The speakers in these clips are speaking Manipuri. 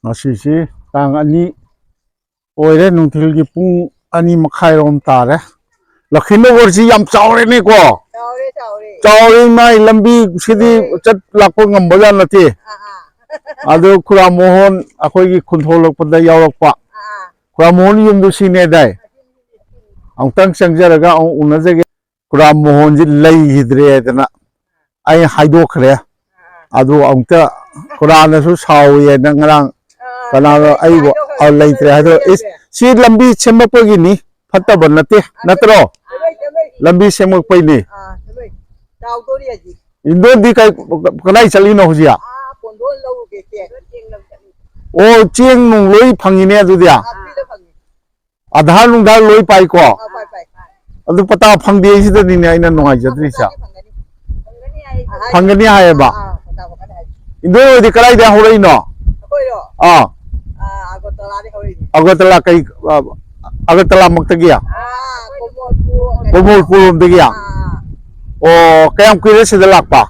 Masisi tang ani oire nungthilgi pung ani makhairom tare Lakhinawar si yam chawre ne ko chawre mai lambi sidi chat lakpa ngamba jan nati adu Khura Mohan akhoi gi khunthol yawrakpa Khura Mohan yumdu sine dai angtang changjaraga unajage Khura Mohan ji lei hidre dana ai haidokre adu angta Khura na su sawi na ngarang kana ai bo leitre hado si lambi chemapagi ni fattaba nate natro lambi semapai ni indo di kai kanai chali no hujia o cheng nung loi phangi ne adu dia adhar nung dar loi pai ko adu pata phangde sida ni ne aina nungai jadri cha phangani hai ba indo di kanai da horei no Agartala kai Agartala maktagia Komol pulum tagia o kayam kuire sida lakpa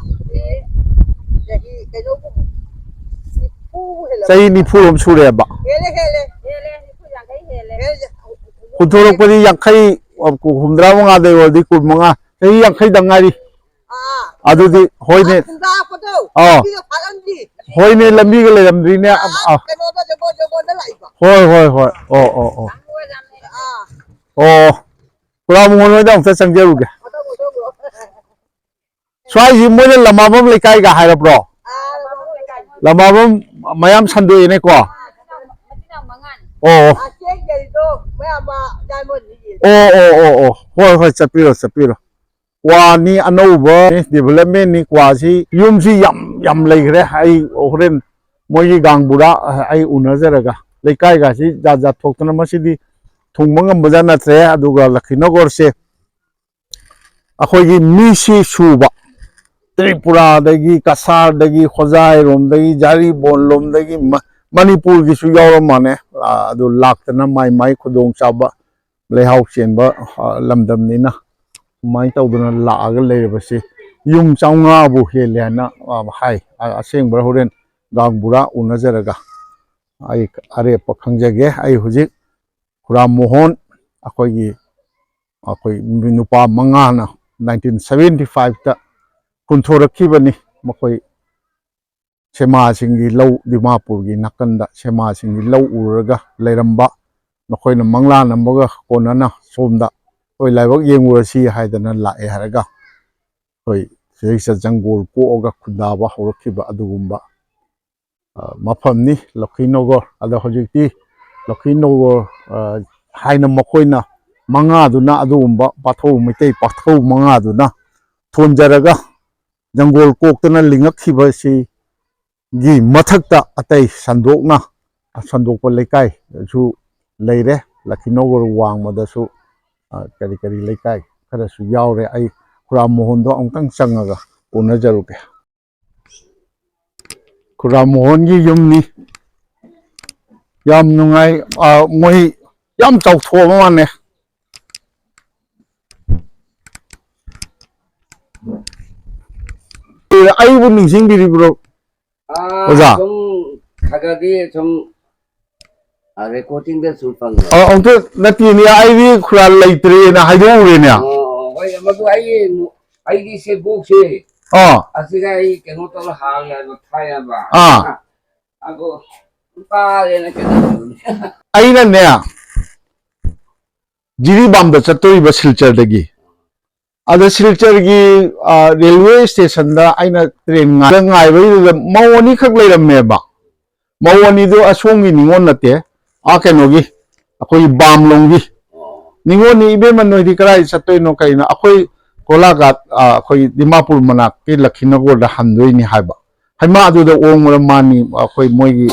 sai ni pulum sure ba kuthorok padi yakai ku humdra manga de wadi ku manga sai yakai dangari adudi hoine hoine lambi ga leramri ne hoi Khura Mohan da ta changjaru ge swai ji moine lamabam lekai ga hairapro lamabam mayam sandoi ne ko hoi chapiro Wani anova development ni kwasi yumsi yam leigre ai oren moyi gangbura ai unajaraga lekai ga si jaja thoktana masidi thungmangam bajana tre aduga Lakhinawar se akhoigi misi suba Tripura dagi Kasar dagi Khojai rom dagi Jari bon lom dagi Manipur gi su yawram mane adu laktana mai khudong chaba lehau chenba lamdam ni na mai tawduna laaga leibasi yum chawnga bu helena hai aseng bra horen gangbura unajaraga ai are pakhangjage ai hujik Khura Mohan akoi nupa mangana 1975 ta kunthorakhibani makoi sema singi lau Dimapur gi nakanda sema singi lau uraga leiramba nakoina mangla nambaga konana somda hoi laibak yengurasi haidana lae haraga hoi seisa jangol ko ga khudaba horakhiba adugumba mafamni Lakhinawar ada hojikti Lakhinawar haina makoina manga duna adugumba pathau mitei pathau manga duna thonjaraga jangol koktana lingakhiba si gi mathakta atai sandokpa lekai su leire Lakhinawar wangmada su kari lekai kada su yawre ai Khura Mohan do angtang changaga unajaruke Khura Mohan gi yumni yam nungai moi yam chawthoma mane ai bu ningsing biri bro oja khagadi som recording da sulpang onto nati ni ai bi Khura leitre na haido ure ne hoi amadu ai di se book se asiga ai keno to hal ya thaya ba ago pa le na ke ai na ne Jiribam da chatori ba Silchar dagi ada Silchar gi railway station da aina train ngai bai mawani khak leiramme ba mawani do asongi ningon nate kenogi akoi bamlong gi ningon ni ibe man noi di karai chatoi no kaina akoi Kolagat akoi Dimapur manak ki Lakhinawar da handoi ni haiba haima adu da ongmara mani akoi moigi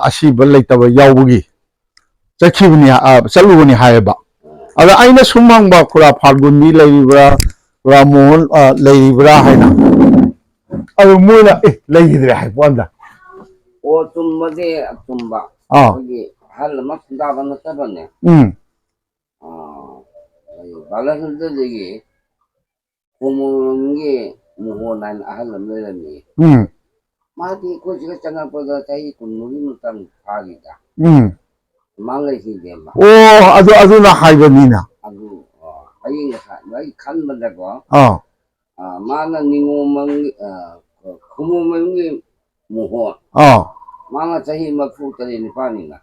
asiba leitaba yawbugi chakhibni chalubani haiba ada aina sumang ba Khura Phalguni leibra Khura Mohan leibra haina adu moina leidre hai panda o tummade tumba gi hal mak da ban ta banne 바라선들에게 고모는 무호난 아할람들이 마디 고지가 장난보다 자기 군무리 못한 파기다. 말레이시아 마. 오, 아주 나 하이버니나. 아주 아이 간만다고. 마나 닝오멍 고모멍이 무호. 마나 자기 막후들이 니파니나.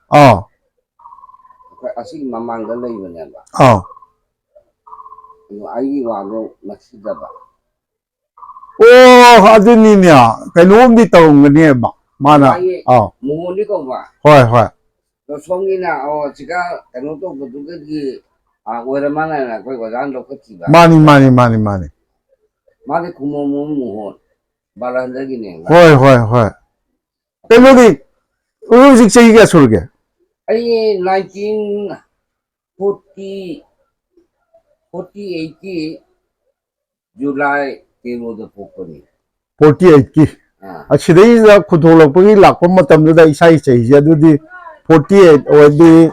아시 마망가 레이버네 봐. 아이 와로 막시다봐. 오, 아주님이야. 그놈이 떠오르네, 막. 많아. 무호니까 봐. 호이. 송이나 지가 그놈도 그들이 오랜만에 거기 와서 같이 봐. 많이. 마디 구멍은 무호. 바란다기네. 호이. 그놈이 음식 제기가 소르게. 아니 1948 July 때로도 복권이. 48기. 시대가 구독력이 lạc mattamda isai chei adudi 48 odi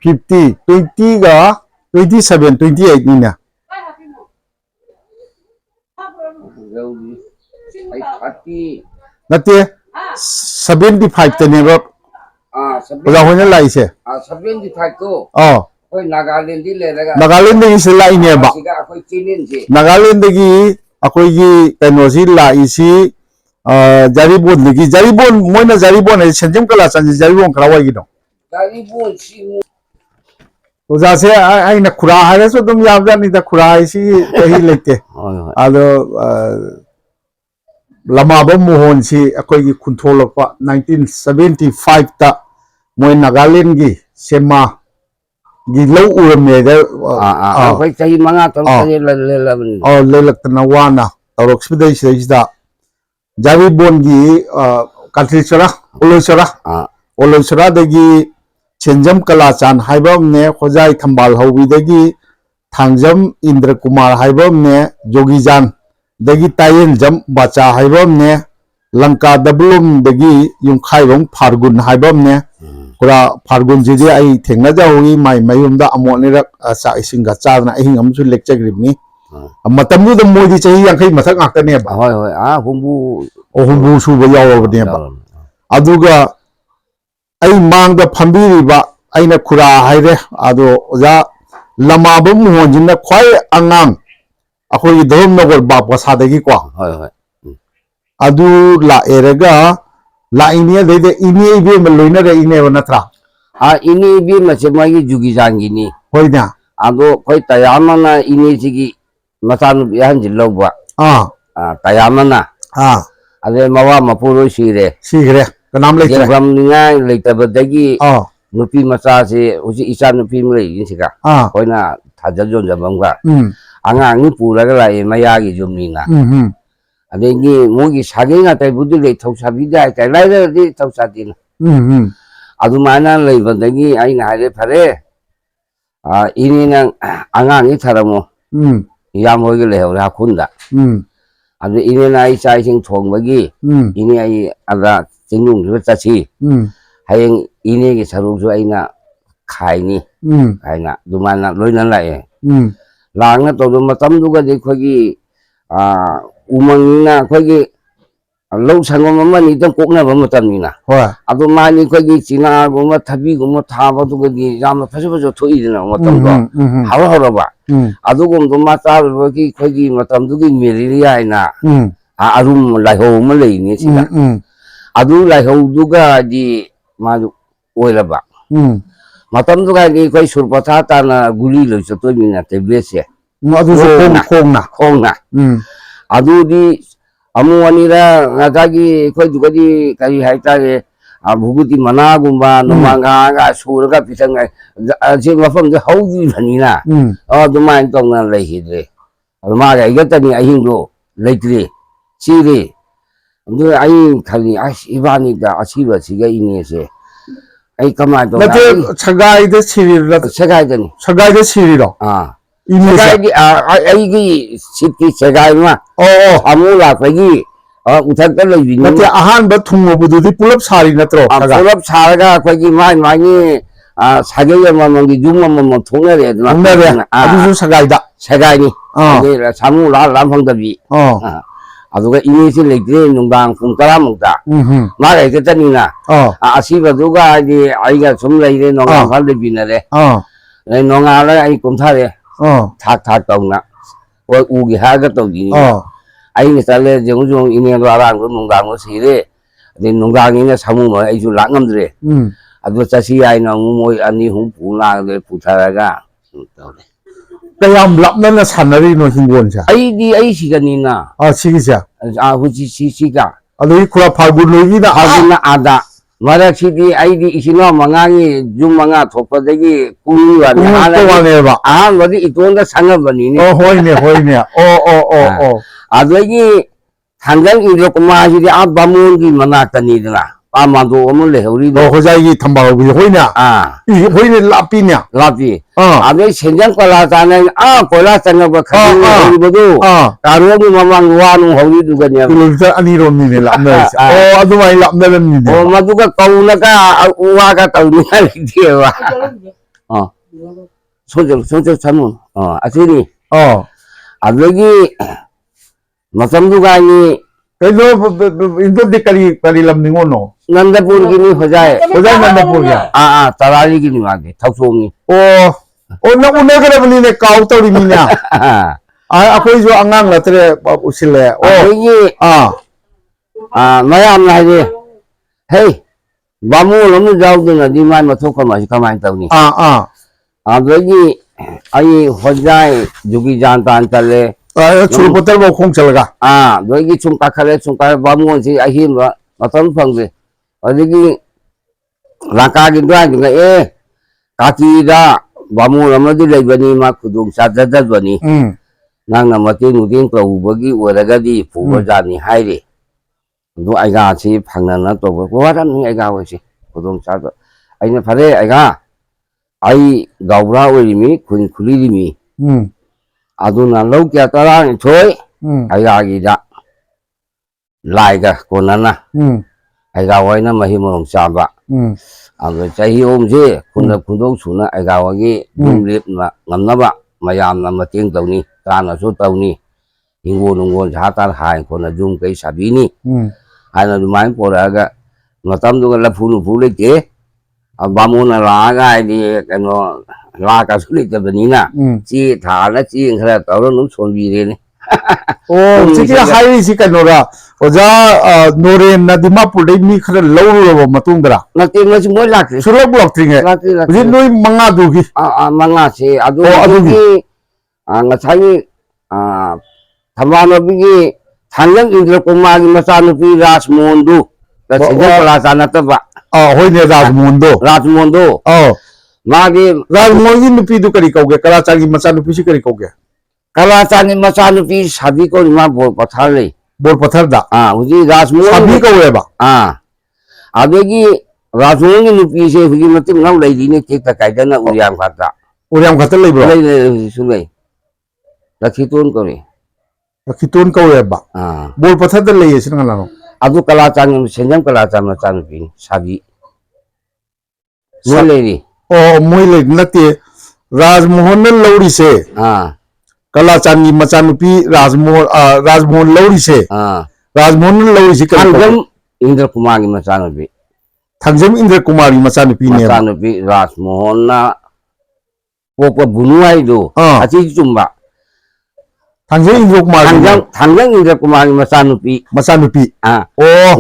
50 20 ga 27 28 ni na nate 75 te ne ba oja hoina lai se 75 ko koi Nagaland de is lai ne ba Nagaland gi akoi gi kanosi lai si Jaribon lagi Jaribon moina Jaribon ai senjam kala san Jaribon krawai gi no Jaribon si oja se ai na khura hare so dum yabda ni da khura ai si hi lete ado lama ba mohon si akoi gi kunthol pa 1975 ta moi Nagaland gi sema gi lo urme da akoi chahi manga to le lak na wana torok spidai da Jaribon gi country chara Olonsara dagi Chenjam Kalachan haibam ne Khojai Thambal Hobi dagi Thangjam Indra Kumar haibam ne Jogijan dagi Tayen Jam Bacha haibam ne Lanka Dablum dagi Yungkhairong Phargun haibam ne kura Phargun jidi ai thengna jawi mai mayumda amone rak sa isinga charna ahing amchu lecture gribni matamdu da modi chahi yankai mathak ngakta ne ba hoi humbu suba yawa ne ba aduga ai mangda phambiri ba aina khura haire ado oja lama ba muhonjina khwai angang akhoi dhom nagor ba pasadagi kwa hoi adu la erega la inia de ini be meloina re ine banatra ini be machemagi jugi jangini hoina ado koi tayamana ini sigi masanu yan jilloba tayamana ade mawa mapuro sigre kanam le gram ninga leitabadagi nupi macha se usi isa nupi mlei insika koina thajajon jamamga angang ni puraga lai mayagi jumnina adegi mogi sagenga tai budu le thausabi tai lai de thausadina adumana leibadagi aina hare phare ini nang angang ni tharamo yam hoige lehore hakunda adu ini na isa sing thongbagi ini ai aga chingung ri chachi hayeng ini gi saru ju aina khaini aina dumana loina lai langna to dum matam du ga de khogi umangina khogi lau sangom ma ni tang kokna ba matam ni na adu mani khogi china go ma thabi go ma thaba du ga di jam phasu thoi dina matam do hawa ba adugum do ma ta gi khogi matam du gi meri aina arum lai ho ma lei ni sina adu lai ho du ga di ma oila ba matam du ga ni khoi surpatha ta na guli lo so to ni na tablet se adu khongna adu di amu anira ngagi khoi du ga di kai hai ta ge bhuguti mana gumba nomanga ga suraga pisang je mafam de haugi thanina dumai tong na lei hidre ma ga igatani ahing do leitri siri ndu ai khali ibani da asiba siga ini se ai kama do nate sagai de siri sagai de siri ro ini sagai ai gi siti sagai ma amula pagi uthak ta lei bi nate ahan ba thungo budu di pulap sari natro pulap saraga khoi mai mai ni 사계열만 먹기 6만 원만 통해야 돼. 아주 사가이다. 세가니 사무 람펑더비 아두가 이미지 레이드 농당 풍따라 먹다 마가 있겠다니나 아시바두가 이제 아이가 좀 레이드 농당 팔리비네래 농아라 아이 곰타래 탁탁 떠나 우기 하가 떠기니 아이는 살래 정종 이내로 알아고 농당을 시래 농당이네 사무모 아이주 랑감들에 아두 자시 아이나 무모 아니 홍부나를 부타라가 kayam lapna na sanari no hingwon siya. Ay siganina. Sige siya. Huji siga. Aloy kura pagbuloy na na ada. Mara sidi ay di isino mangangi yung mga topadagi kuniwan. ba? Wadi ito na sanga banini. Hoy ne. Adagi hanggang ilo kumahi di abamun di manata nila. Pamado mo lehuri do. Hojai tambaw bi hoy na. Hoy ne lapi niya. Lapi. Adai senjang kala tanay kola tanga ba khani hori bodo. Karo mo mamang wanu hori duga niya. Kilometer aniro ni nila na. Adumay lapna lang ni. Maduga kauna ka uwa ka tawni ka diwa. Sonjol samun. Asini. Adagi masamduga ni Indo di kali lam ni ngono. Nandapur gini hojai. Hojai Nandapur ya. Tarari gini mage. Tausongi. Na una kara bali ne kau tau di minya. Ako jo angang la tere usile. Mayam na je. Hey. Bamu lamu jauh dengan di mana masuk kamai tahu ni. Lagi ai hojai jugi jantan tale. Chulpotel mo kung chalaga. Lagi chungkakale bamu si ahim ba matang pangde. Lagi langkah gitu juga kaki dah bamu lama tu lagi bani mak kudung sadar bani. Nang nama tu nutin kau bagi walaga di pubajani hari. Tu ayah si panganan tu berkuaran ni ayah si kudung sadar. Ayah pada ayah gaura ulimi kulimi. Aduna lau kia tarang choy ayah gida laiga konana ayah waina mahimong saba ado cahi je kundok suna ayah wagi dumlip na ngamnaba mayam na mating tawni kana so tawni inggo jahatar hai kona jum kai sabini hai na dumain poraga matam duga la phulu ke bamuna laga di kano laga sulit jabanina ci thana ci ngara tawro num sonbi re ne ciki hai si kanora oja noren na dimapur dei mi khara lawro ba matungdra na te ma mo lakri sulok blok tringe ji noi manga dugi manga se adu gi ngasai thamano bigi thangang indra kumari masanu rasmondu ta sejak kelasana taba hoy ne Rajmondo Magi Rajmondo nupi du kari kauge Kalachani masanu pi si kari kauge Kalachani masanu pi sabi ko lima bol pathar le bol pathar da huji Rajmondo sabi kauge ba adegi Rajmondo nupi se huji matim ngau lai dine kita kaidana uriam kata le bro le sungai lakitun kauge ba bol pathar da le yesin ngala adu Kalachani senjam Kalachani masanu pi sabi Mulai Moile nate Rajmohan Lowri se Kalachani Machanupi Rajmohan Lowri se Rajmohan Lowri se Tangjam Indra Kumari Machanupi Tangjam Indra Kumari Machanupi Rajmohan na Pokok bunuh itu Aci cumba Tangjam Indra Kumari Machanupi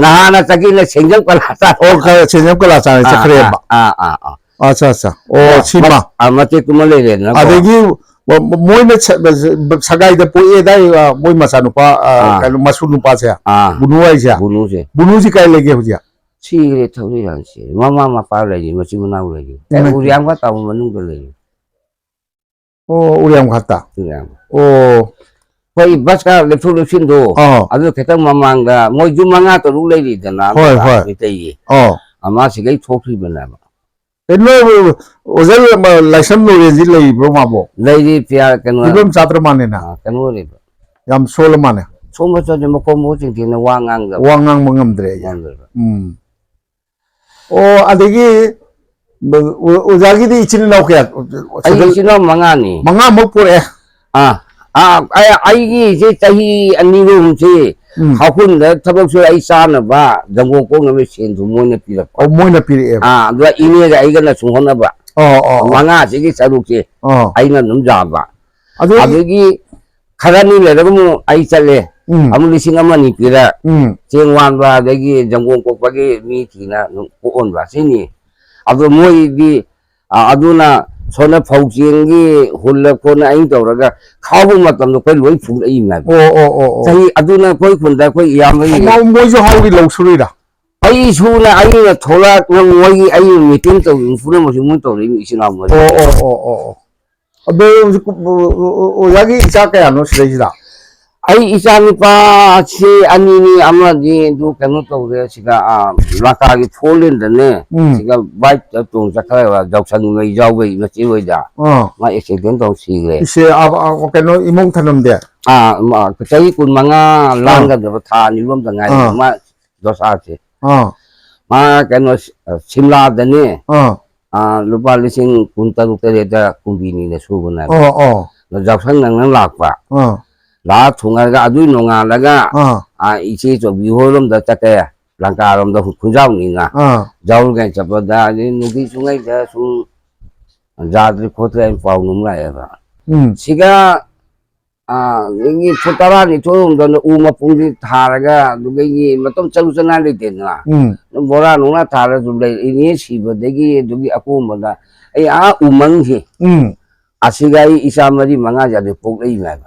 nah anak lagi le senjam Kalachani senjam Kalachani cakre ba acha sima mate kumale le na adegi moi na sagai da poe dai moi masanupa kanu masunupa se bunuai se bunu ji kai lege hujia si re thori ran si mama pa le ji masi munau le ji uriam ka taw manung le uriam khata hoi bas ka le phulu sin do adu ketang mamang da moi jumanga to ru le ri dana hoi te ama sigai thokri bana Eno ozal laisam no rezi lei bro mabo lei pia kanu ibam chatra mane na kanu re yam sol mane soma cha de mako mo ching tin wangang mangamdre ya adegi ozagi di ichin na kya ai chino manga ni manga mo pore ꯑꯩꯒꯤ ꯁꯤ ꯆꯍꯤ ꯑꯅꯤꯔꯣꯝꯁꯤ ꯍꯥꯎꯈꯨꯟꯗ ꯊꯕꯛꯁꯨ ꯑꯩ ꯆꯥꯅꯕ ꯖꯪꯒꯣꯡ ꯀꯣꯛꯅꯕ ꯁꯦꯟꯁꯨ ꯃꯣꯏꯅ ꯄꯤꯔꯛꯄ ꯃꯣꯏꯅ ꯄꯤꯔꯛꯑꯦꯕ ꯑꯗꯨꯒ ꯏꯅꯦꯒ ꯑꯩꯒꯅ ꯁꯨꯝ ꯍꯣꯠꯅꯕ ꯃꯉꯥꯁꯤꯒꯤ ꯁꯔꯨꯛꯁꯦ ꯑꯩꯅ ꯑꯗꯨꯝ ꯌꯥꯕ ꯑꯗꯨꯒꯤ ꯈꯔꯅꯤ ꯂꯩꯔꯒ ꯑꯃꯨꯛ ꯑꯩ ꯆꯠꯂꯦ ꯑꯃꯨꯛ 1,000 ꯄꯤꯔ ꯆꯦꯡ ꯋꯥꯟꯕ ꯑꯗꯒꯤ ꯖꯪꯒꯣꯡ ꯀꯣꯛꯄꯒꯤ ꯃꯤ ꯊꯤꯅ ꯀꯣꯛꯍꯟꯕ ꯁꯤꯅꯤ ꯑꯗꯣ ꯃꯣꯏꯗꯤ ꯑꯗꯨꯅ ꯁꯣꯅ ꯐꯧ ꯆꯦꯡꯒꯤ ꯍꯨꯜꯂ ꯈꯣꯠꯅ ꯑꯩꯅ ꯇꯧꯔꯒ ꯈꯥꯎꯕ ꯃꯇꯝꯗ ꯑꯩꯈꯣꯏ ꯂꯣꯏ ꯐꯨꯛꯂꯛꯏꯅꯦꯕ ꯆꯍꯤ ꯑꯗꯨꯅ ꯑꯩꯈꯣꯏ ꯈꯨꯟꯗ ꯑꯩꯈꯣꯏ ꯏꯌꯥꯝꯕꯒꯤ ꯃꯣꯏꯁꯨ ꯍꯥꯎꯒꯤ ꯂꯧ ꯁꯨꯔꯤꯔꯥ ꯑꯩ ꯁꯨꯅ ꯑꯩꯅ ꯊꯣꯛꯂꯛꯅ ꯃꯣꯏꯒꯤ ꯑꯩ ꯃꯤꯇꯤꯡ ꯇꯧꯔꯤ ꯄꯨꯝꯅꯃꯛꯁꯨ ꯃꯣꯏ ꯇꯧꯔꯛꯏ ꯏꯆꯤꯟ ꯏꯅꯥꯎ ꯃꯔꯤ ꯑꯗꯣ ꯑꯣꯖꯥꯒꯤ ꯏꯆꯥ ꯀꯌꯥꯅꯣ ꯁꯤꯗꯩꯁꯤꯗ ꯑꯩ ꯏꯆꯥ ꯅꯨꯄꯥꯁꯤ ꯑꯅꯤꯅꯤ ꯑꯃꯗꯤ ꯑꯗꯨ ꯀꯩꯅꯣ ꯇꯧꯔꯦ ꯁꯤꯗ ꯂꯥꯀꯥꯒꯤ ꯐꯣꯔꯂꯦꯟꯗꯅꯦ ꯁꯤꯒ ꯕꯥꯏꯛꯇ ꯇꯣꯡ ꯆꯠꯈ꯭ꯔꯦꯕ ꯖꯥꯎꯁꯟ ꯏꯖꯥꯎꯒꯩ ꯃꯆꯦ ꯍꯣꯏꯗ ꯃꯥ ꯑꯦꯛꯁꯤꯗꯦꯟ ꯇꯧ ꯁꯤꯈ꯭ꯔꯦ ꯏꯁꯦ ꯀꯩꯅꯣ ꯏꯃꯧ ꯊꯅꯝꯗꯦ ꯆꯍꯤ 15 ꯂꯥꯟꯒꯗꯕ ꯊꯥ ꯑꯅꯤꯔꯣꯝꯗ ꯉꯥꯏꯔꯦ ꯃꯥ ꯗꯣꯁꯥꯁꯦ ꯃꯥ ꯀꯩꯅꯣ ꯁꯤꯝꯂꯥꯗꯅꯦ lupa 13,000 kumbini subunan. Jaksan nang lakpa. La thungaga adu nongalaga isi to biholom da take langkarom da kunjaw ni na. Jaul ga chapada ni nugi sungai da sum jadri khotre pau num la ya. Siga ini putara ni to da uma pungdi tharaga dugi matom chalu chana le denna. Bora nuna thara dulle ini sibadegi dugi aku mada ai umang hi. Asigai isa mari manga jadi pokai na.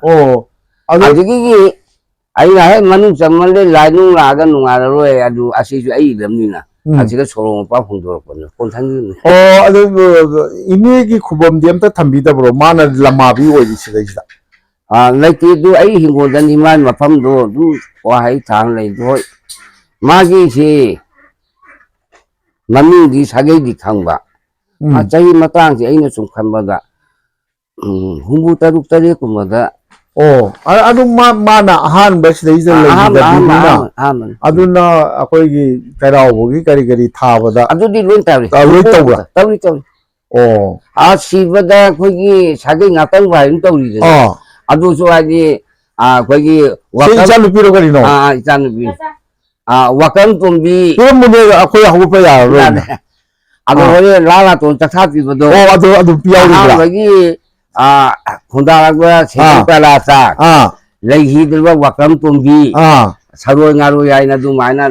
Adigi ai na manu chamal lainu laga nungara roe adu asisu ai lamnina. Asiga soro pa phungdor kon thang. Adu ini gi khubam diam ta thambi da bro mana lamabi oi sigai da. Like du ai hingodan iman mafam do du wahai thang lai do magi si mami di sagai di khangba chahi matang si aina sum khambada humbu taruk tare kumada adu mana ahan bas dei da lai da dina aduna akoi gi karau gi kari thabada adu di loin tawri tawri sibada khoi gi sagai ngatang bai tawri adu so aji khoi wakam piro kari no ichanu wakam tumbi piro mune akoi hagu pa ya ro adu hore lala to chakha pi bodo adu piau ri bagi khunda lagwa se pala sa lai hi dilwa wakam tumbi saro ngaro yai na du maina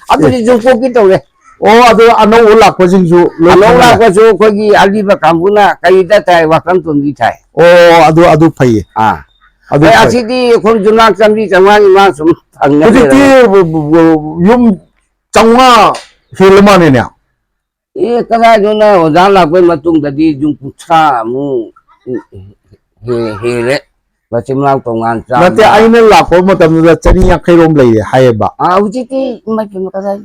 adu di jungko ki to le adu anau ulak ko jingju anau ulak ko so ko gi aliba kambuna kai da tai wakam tumbi thai adu pai adu asidi khon junak chambi chamani ma sum thangna ti yum changwa hilma ne ne kada jona ojang la koi matung dadi jung putra mu hele bachimlang tongan cha nate aina la ko matam da chani ya khairom lai haiba ujiti mai pem kada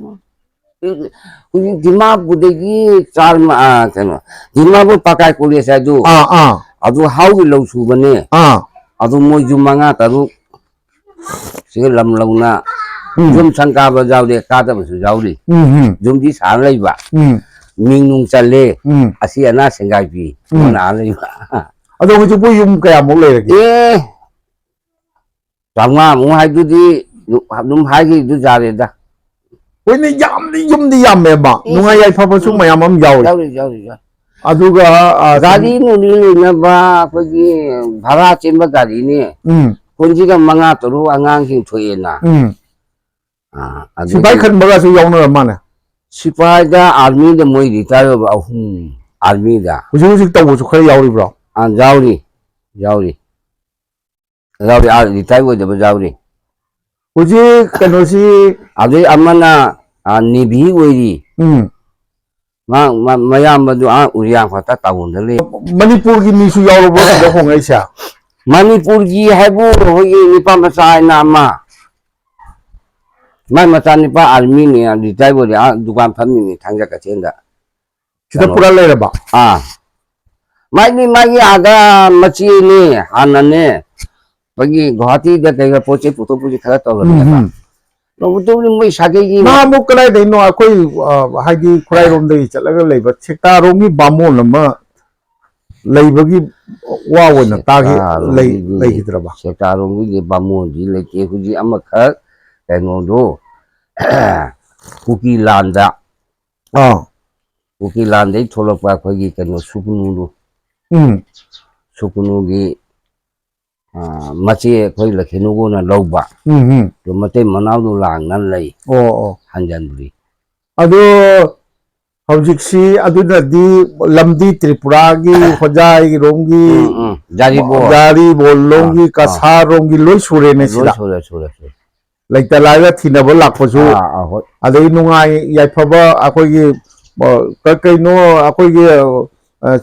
uji dima budegi char ma kano dima bu pakai kuli sa du adu hau gi lo su bane adu mo jumanga taru sig lam launa jum sangka ba jaw de ka ta bu jaw ri jum di sa lai ba ming nung chale asi ana sengai pi na lai ba adu hu bu yum kaya mo le ki tama mo hai du di num hai gi du ja re da oi ni yum di yam me ba nunga yai pha pa su mayam am yaw ri adu ga gari nu ni na ba ko gi bhara chin ba gari ni kunji ga manga toru angang sing thoi na sipai khan ba su yaw na ma na sipai da army da moi retire ba army da huju taw su khare yaw ri bro yauri retire wo da ba yauri huju kano si ade amana nibi wori mayam madu uriyang khata tawun le manipur gi mi su yaw ro da hong ai sa manipur gi haibu hoyi nipa masai na ma mai mata nipa army ni retire wo da dukan phamni ni thangja ka chenda sida pura le ba mai aga machi ni hanane bagi guwahati da kai poche puto puji khara to la no to ni moi sage gi na mu kalai dei no akoi haidi khurai rom dei chalaga leiba sekta rom gi bamon ma ꯂꯩꯕꯒꯤ ꯋꯥ ꯑꯣꯏꯅ ꯇꯥꯒꯤ ꯂꯩꯈꯤꯗ꯭ꯔꯕ ꯁꯦꯛꯇꯥꯔꯣꯝꯒꯤꯗꯤ ꯕꯥꯃꯣꯟꯗꯤ ꯂꯩꯇꯦ ꯍꯧꯖꯤꯛ ꯑꯃꯈꯛ ꯀꯩꯅꯣꯗꯣ ꯀꯨꯀꯤ ꯂꯥꯟꯗ ꯀꯨꯀꯤ ꯂꯥꯟꯗꯩ ꯊꯣꯛꯂꯛꯄ ꯑꯩꯈꯣꯏꯒꯤ ꯀꯩꯅꯣ ꯁꯨꯀꯨꯅꯨꯗꯣ ꯁꯨꯀꯨꯅꯨꯒꯤ ꯃꯆꯦ ꯑꯩꯈꯣꯏ ꯂꯈꯦꯅꯨꯒꯣꯅ ꯂꯧꯕ ꯑꯗꯨ ꯃꯇꯩ ꯃꯅꯥꯎꯗꯣ ꯂꯥꯡꯅ ꯂꯩ ꯍꯟꯖꯟꯗ꯭ꯔꯤ ꯑꯗꯣ ꯍꯧꯖꯤꯛꯁꯤ ꯑꯗꯨꯅꯗꯤ ꯂꯝꯗꯤ ꯇ꯭ꯔꯤꯄꯨꯔꯥꯒꯤ ꯍꯣꯖꯥꯏꯔꯣꯝꯒꯤ ꯖꯥꯔꯤꯕꯣꯜꯂꯣꯝꯒꯤ ꯀꯁꯥꯔꯣꯝꯒꯤ ꯂꯣꯏ ꯁꯨꯔꯦꯅꯦ ꯁꯤꯗ ꯁꯨꯔꯦ ꯂꯩꯇ ꯂꯥꯏꯔ ꯊꯤꯅꯕ ꯂꯥꯛꯄꯁꯨ ꯑꯗꯩ ꯅꯨꯡꯉꯥꯏ ꯌꯥꯏꯐꯕ ꯑꯩꯈꯣꯏꯒꯤ ꯀꯩꯅꯣ ꯑꯩꯈꯣꯏꯒꯤ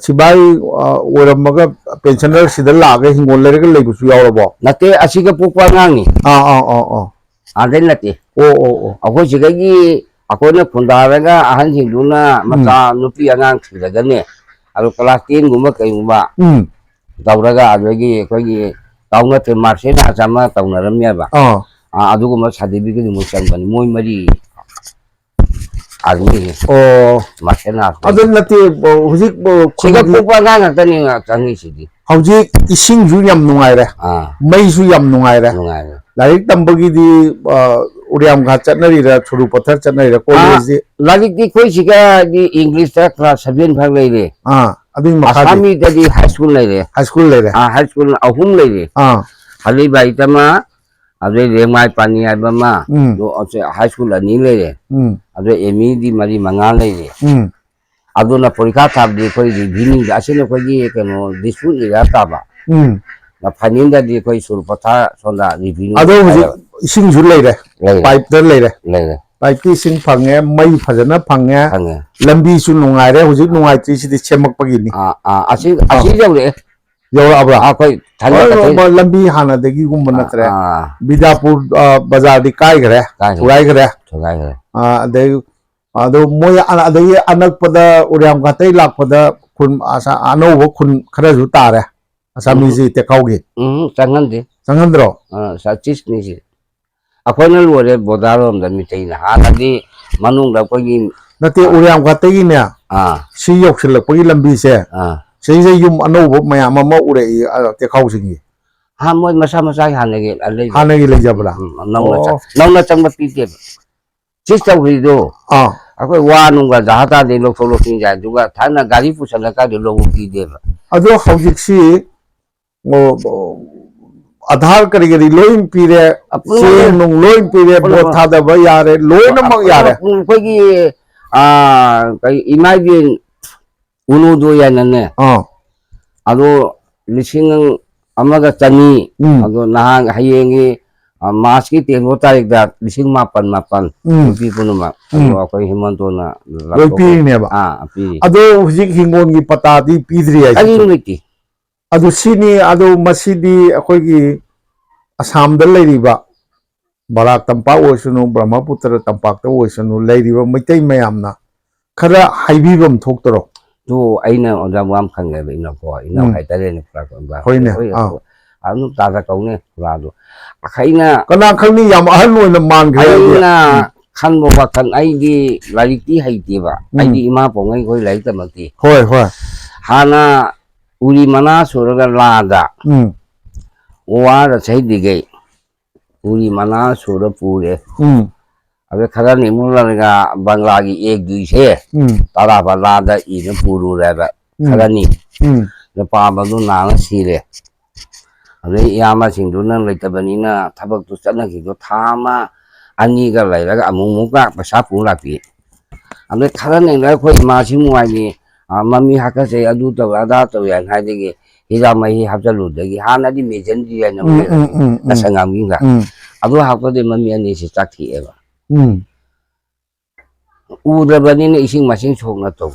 ꯁꯤꯕꯥꯏ ꯑꯣꯏꯔꯝꯃꯒ ꯄꯦꯟꯁꯅꯔ ꯁꯤꯗ ꯂꯥꯛꯑꯒ ꯍꯤꯡꯒꯣꯜ ꯂꯩꯔꯒ ꯂꯩꯕꯁꯨ ꯌꯥꯎꯔꯕꯣ ꯅꯠꯇꯦ ꯑꯁꯤꯒ ꯄꯣꯛꯄ ꯑꯉꯥꯡꯅꯤ ꯑꯥꯗꯩ ꯅꯠꯇꯦ ꯑꯩꯈꯣꯏ ꯁꯤꯗꯒꯤ ꯑꯩꯈꯣꯏꯅ ꯈꯨꯟꯗꯥꯔꯒ ꯑꯍꯟꯁꯤꯡꯗꯨꯅ ꯃꯆꯥ ꯅꯨꯄꯤ ꯑꯉꯥꯡ ꯊꯤꯔꯒꯅꯦ ꯑꯗꯨ ꯀ꯭ꯂꯥꯁ 10ꯒꯨꯝꯕ ꯀꯩꯒꯨꯝꯕ ꯇꯧꯔꯒ ꯑꯗꯒꯤ ꯑꯩꯈꯣꯏꯒꯤ ꯇꯧꯅꯠꯇꯦ ꯃꯥꯔꯁꯦꯜ ꯑꯥꯔꯠꯁ ꯑꯃ ꯇꯧꯅꯔꯝꯃꯦꯕ ꯑꯗꯨꯒꯨꯝꯕ ꯁꯥꯔꯇꯤꯐꯤꯀꯦꯠ ꯃꯣꯏ ꯆꯪꯕꯅꯤ ꯃꯣꯏ ꯃꯔꯤ ꯑꯥꯔꯃꯤꯒꯤ ꯃꯥꯔꯁꯦꯜ ꯑꯥꯔꯠꯁ ꯑꯗꯨ ꯅꯠꯇꯦ ꯍꯧꯖꯤꯛ ꯁꯤꯒ ꯄꯣꯛꯄ ꯑꯉꯥꯡ ꯉꯥꯛꯇꯅꯤ ꯆꯪꯉꯤꯁꯤꯗꯤ ꯍꯧꯖꯤꯛ ꯏꯁꯤꯡꯁꯨ ꯌꯥꯝ ꯅꯨꯡꯉꯥꯏꯔꯦ ꯃꯩꯁꯨ ꯌꯥꯝ ꯅꯨꯡꯉꯥꯏꯔꯦ ꯂꯥꯏꯔꯤꯛ ꯇꯝꯕꯒꯤꯗꯤ ꯎꯔꯤꯌꯥꯝꯘꯥꯠ ꯆꯠꯅꯔꯤꯔ ꯁꯨꯔꯨꯄꯊꯔ ꯆꯠꯅꯔꯤꯔ ꯀꯣꯂꯦꯖꯗꯤ ꯂꯥꯏꯔꯤꯛꯇꯤ ꯑꯩꯈꯣꯏ ꯁꯤꯒꯗꯤ ꯏꯪꯂꯤꯁꯇ ꯀ꯭ꯂꯥꯁ 7 ꯐꯥꯎ ꯂꯩꯔꯦ ꯑꯗꯨꯒꯤ ꯃꯈꯥꯗꯤ ꯑꯁꯥꯃꯤꯗꯗꯤ ꯍꯥꯏ ꯁ꯭ꯀꯨꯜ ꯂꯩꯔꯦ ꯍꯥꯏ ꯁ꯭ꯀꯨꯜ 3 ꯂꯩꯔꯦ ꯍꯂꯤꯕꯥꯏꯇꯃ ꯑꯗꯩ ꯔꯦꯡꯃꯥꯏ ꯄꯥꯅꯤ ꯍꯥꯏꯕ ꯑꯃ ꯍꯥꯏ ꯁ꯭ꯀꯨꯜ 2 ꯂꯩꯔꯦ ꯑꯗꯨ ꯑꯦꯝꯏꯗꯤ 4-5 ꯂꯩꯔꯦ ꯑꯗꯨꯅ ꯄꯔꯤꯈꯥ ꯊꯥꯕꯗꯤ ꯑꯩꯈꯣꯏ ꯔꯤꯚꯤꯅꯤꯡꯗ ꯑꯁꯤꯅ ꯑꯩꯈꯣꯏꯒꯤ ꯀꯩꯅꯣ ꯗꯤꯁꯄ꯭ꯌꯨꯠ ꯑꯦꯔꯤꯌꯥ ꯇꯥꯕ ꯐꯥꯏꯅꯦꯜꯗꯗꯤ ꯑꯩꯈꯣꯏ ꯁꯨꯔꯄꯊꯥ ꯁꯣꯝꯗ ꯔꯤꯚꯤꯅꯤꯡ ꯑꯗꯣ ꯍꯧꯖꯤꯛ ꯏꯁꯤꯡꯁꯨ ꯂꯩꯔꯦ ꯄꯥꯏꯞꯇ ꯂꯩꯔꯦ ꯄꯥꯏꯞꯀꯤ ꯏꯁꯤꯡ ꯐꯪꯉꯦ ꯃꯩ ꯐꯖꯅ ꯐꯪꯉꯦ ꯂꯝꯕꯤꯁꯨ ꯅꯨꯡꯉꯥꯏꯔꯦ ꯍꯧꯖꯤꯛ ꯅꯨꯡꯉꯥꯏꯇ꯭ꯔꯤꯁꯤꯗꯤ ꯁꯦꯝꯃꯛꯄꯒꯤꯅꯤ ꯑꯁꯤ ꯌꯧꯔꯛꯑꯦ ꯌꯧꯔꯛꯑꯕ꯭ꯔꯥ ꯑꯩꯈꯣꯏ ꯂꯝꯕꯤ ꯍꯥꯟꯅꯗꯒꯤꯒꯨꯝꯕ ꯅꯠꯇ꯭ꯔꯦ ꯕꯤꯗꯥꯄꯨꯔ ꯕꯖꯥꯔꯗꯤ ꯀꯥꯏꯈ꯭ꯔꯦ ꯊꯨꯒꯥꯏꯈ꯭ꯔꯦ ꯑꯗꯩ ꯑꯗꯣ ꯃꯣꯏ ꯑꯗꯒꯤ ꯑꯅꯛꯄꯗ ꯎꯔꯤꯌꯥꯝꯘꯥꯠꯇꯩ ꯂꯥꯛꯄꯗ ꯈꯨꯟ ꯑꯅꯧꯕ ꯈꯨꯟ ꯈꯔꯁꯨ ꯇꯥꯔꯦ ꯑꯁꯥꯃꯤꯁꯤ ꯇꯦꯛꯈꯥꯎꯒꯤ ꯆꯪꯍꯟꯗꯦ ꯆꯪꯍꯟꯗ꯭ꯔꯣ ꯁꯇꯤꯁꯅꯤ ꯁꯤ ꯑꯩꯈꯣꯏꯅ ꯂꯣꯏꯔꯦ ꯕꯣꯔꯗꯥꯔꯣꯝꯗ ꯃꯤꯇꯩꯅ ꯍꯥꯟꯅꯗꯤ ꯃꯅꯨꯡꯗ ꯑꯩꯈꯣꯏꯒꯤ ꯅꯠꯇꯦ ꯎꯔꯤꯌꯥꯝꯘꯥꯠꯇꯒꯤꯅꯦ ꯁꯤ ꯌꯧꯁꯤꯜꯂꯛꯄꯒꯤ ꯂꯝꯕꯤꯁꯦ ꯁꯤꯁꯦ ꯌꯨꯝ ꯑꯅꯧꯕ ꯃꯌꯥꯝ ꯑꯃ उड़ई टेखाउसिंगी हाँ मोय मसा मसा हानेगे ले जबरा नौना चंग पीते चिस तौरीदो अखोय वा नुंगा जहाता दे लोक लोकिंग जाय दुगा थाना गाड़ी पुसला का दे लोग पीदेबा अदो हौजिक्सी आधार करी लोइन पीरे से नुंग लोइन पीरे बोथ थादब यारे लोइन मग यारे कोई कई इमेजिन उनु दो या नने अदो लिसिंग अमगा चनी अदो नहांग हयेंगी मास की 13 तारीख दा लिसिंग मापन पी पुनुमा अदो अखोय हिमंतोना लोइ पीनेबा पी अदो हुजिक हिंगोन की पता दी पीद्री आई अली नुमिति अदो सिनी अदो मसीदी अखोयगी Assam the लेरिबा Barack Tampa ओसनु Brahmaputra तंपाक त ओसनु लेरिबा मैतै मयामना खरा हाइबीबम थोक्तरो तो अइना ओजा वाम खंगे इना को इना हाइतरे ने प्रा बा होइने अनु ताजा कौने पुरादो अखैना कना खंगनी याम अहन ओइना मानग्रे अइना खनबो बखन आइदी लाइकती हाइतेबा आइदी इमा पोंगै कोइ लाइक तमती होय होय हाना उरी मना सुरगा लादा ओवार छैदिगे उरी मना सुर पूरे अबे खरा निमुलगा बंगला की एक दुई से तारा बलादा इन पूरू रेबा खरा नि नपा बदु नाना सिरे अबे यामा सिंदुना लेतबनिना थबक तु चनखिदो थामा अनि गा लैरगा अमुमुका पैसा पु लापि अबे खरा नेला खोइ मासि मुआइनि मम्मी हाका से अदु त अदा त या हाइदेगे हिजा मही हाबजलुदगी हानादि मेजनदि या नमे नसंगामिगा अदु हापदे मम्मी अनि से चाखि एबा उद्रबनी ने इसिंग मसिंग सोंगना तो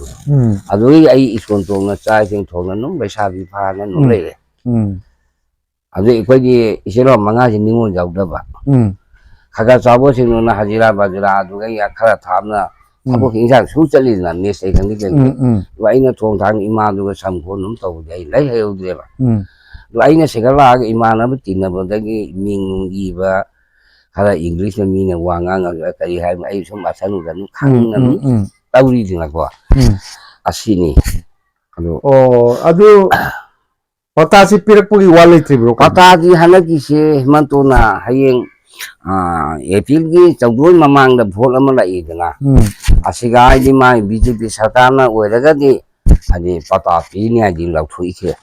अदुई आई इस्कोन तोंगना चाय सिंग थोंगना नु बैसाबी फाना नु लेरे अदु इकोगी इसेरो मंगा जि निमो जाउदबा खगा चाबो सिंग नु हाजिरा बाजरा अदुगा या खरा थामना थाबो हिंसा सु चली ना नेसे खंदी के वाइना थोंग थांग इमा दुगा समखो नुम तो दे लै हेउद्रेबा वाइना सेगला इमा ना तिनबदगी मिंग इबा खरा इंग्लिश में मीने वांगांग करी है आई सम आसानु गनु खांगन तौरी दिना को असिनी ꯑꯗꯨ ꯄꯇꯥꯁꯤ ꯄꯤꯔꯛꯄꯒꯤ ꯋꯥ ꯂꯩꯇ꯭ꯔꯤꯕ꯭ꯔꯣ? ꯄꯇꯥꯗꯤ ꯍꯟꯗꯛꯀꯤꯁꯦ ꯍꯦꯃꯟꯇꯣꯅ ꯍꯌꯦꯡ ꯑꯦꯄ꯭ꯔꯤꯜꯒꯤ ꯆꯧꯗꯣꯏ ꯃꯃꯥꯡꯗ ꯚꯣꯠ ꯑꯃ ꯂꯥꯛꯏꯗꯅ ꯑꯁꯤꯒ ꯍꯥꯏꯗꯤ ꯃꯥꯒꯤ ꯕꯤꯖꯦꯄꯤ ꯁꯔꯀꯥꯔꯅ ꯑꯣꯏꯔꯒꯗꯤ ꯍꯥꯏꯗꯤ ꯄꯇꯥ ꯄꯤꯅꯤ ꯍꯥꯏꯗꯤ ꯂꯧꯊꯣꯛꯏꯁꯦ.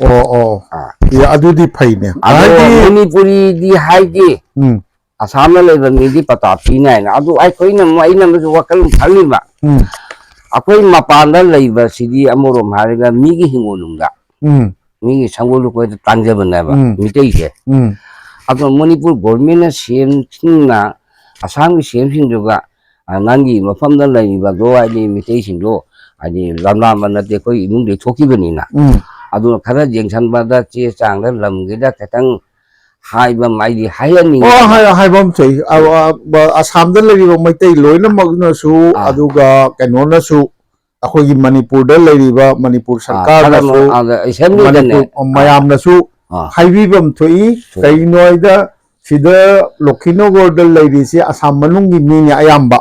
ꯑꯗꯨꯗꯤ ꯐꯩꯅꯦ. ꯑꯗꯣ ꯃꯅꯤꯄꯨꯔꯤꯗꯤ ꯍꯥꯏꯗꯤ ꯑꯁꯥꯝꯅ ꯂꯩꯕ ꯃꯤꯗꯤ ꯄꯇꯥ ꯄꯤꯅꯤ ꯍꯥꯏꯅ. ꯑꯗꯨ ꯑꯩꯅꯁꯨ ꯋꯥꯈꯜ ꯈꯜꯂꯤꯕ ꯑꯩꯈꯣꯏ ꯃꯄꯥꯟꯗ ꯂꯩꯕꯁꯤꯗꯤ ꯑꯃꯔꯣꯝ ꯍꯥꯏꯔꯒ ꯃꯤꯒꯤ ꯍꯤꯡꯒꯣꯜꯅꯨꯡꯗ ꯃꯤꯒꯤ ꯁꯪꯒꯣꯜ ꯂꯨꯀꯣꯏꯗ ꯇꯥꯟꯖꯕꯅꯦꯕ ꯃꯤꯇꯩꯁꯦ. ꯑꯗꯣ ꯃꯅꯤꯄꯨꯔ ꯒꯣꯔꯃꯦꯟꯅ ꯁꯦꯝꯁꯤꯡꯅ ꯑꯁꯥꯝꯒꯤ ꯁꯦꯝꯁꯤꯡꯗꯨꯒ ꯅꯪꯒꯤ ꯃꯐꯝꯗ ꯂꯩꯔꯤꯕꯗꯣ ꯍꯥꯏꯗꯤ ꯃꯤꯇꯩꯁꯤꯡꯗꯣ ꯍꯥꯏꯗꯤ ꯂꯝꯂꯥꯟꯕ ꯅꯠꯇꯦ ꯑꯩꯈꯣꯏ ꯏꯃꯨꯡꯗꯩ ꯊꯣꯛꯈꯤꯕꯅꯤꯅ. ꯑꯗꯨꯅ ꯈꯔ ꯌꯦꯡꯁꯟꯕꯗ ꯆꯦ ꯆꯥꯡꯗ ꯂꯝꯒꯤꯗ ꯈꯤꯇꯪ ꯍꯥꯏꯕ ꯍꯥꯏꯗꯤ ꯍꯥꯏꯍꯟꯅꯤꯡꯉꯤ. ꯍꯥꯏꯕ ꯑꯃ ꯊꯣꯛꯏ. ꯑꯁꯥꯝꯗ ꯂꯩꯔꯤꯕ ꯃꯩꯇꯩ ꯂꯣꯏꯅꯃꯛꯅꯁꯨ ꯑꯗꯨꯒ ꯀꯩꯅꯣꯅꯁꯨ ꯑꯩꯈꯣꯏꯒꯤ ꯃꯅꯤꯄꯨꯔꯗ ꯂꯩꯔꯤꯕ ꯃꯅꯤꯄꯨꯔ ꯁꯔꯀꯥꯔꯅꯁꯨ ꯃꯌꯥꯝꯅꯁꯨ ꯍꯥꯏꯕꯤꯐꯝ ꯊꯣꯛꯏ. ꯀꯩꯒꯤꯅꯣ ꯍꯥꯏꯗ ꯁꯤꯗ ꯂꯣꯛꯈꯤꯅꯣꯒꯣꯔꯗ ꯂꯩꯔꯤꯁꯤ ꯑꯁꯥꯝ ꯃꯅꯨꯡꯒꯤ ꯃꯤꯅꯤ ꯑꯌꯥꯝꯕ.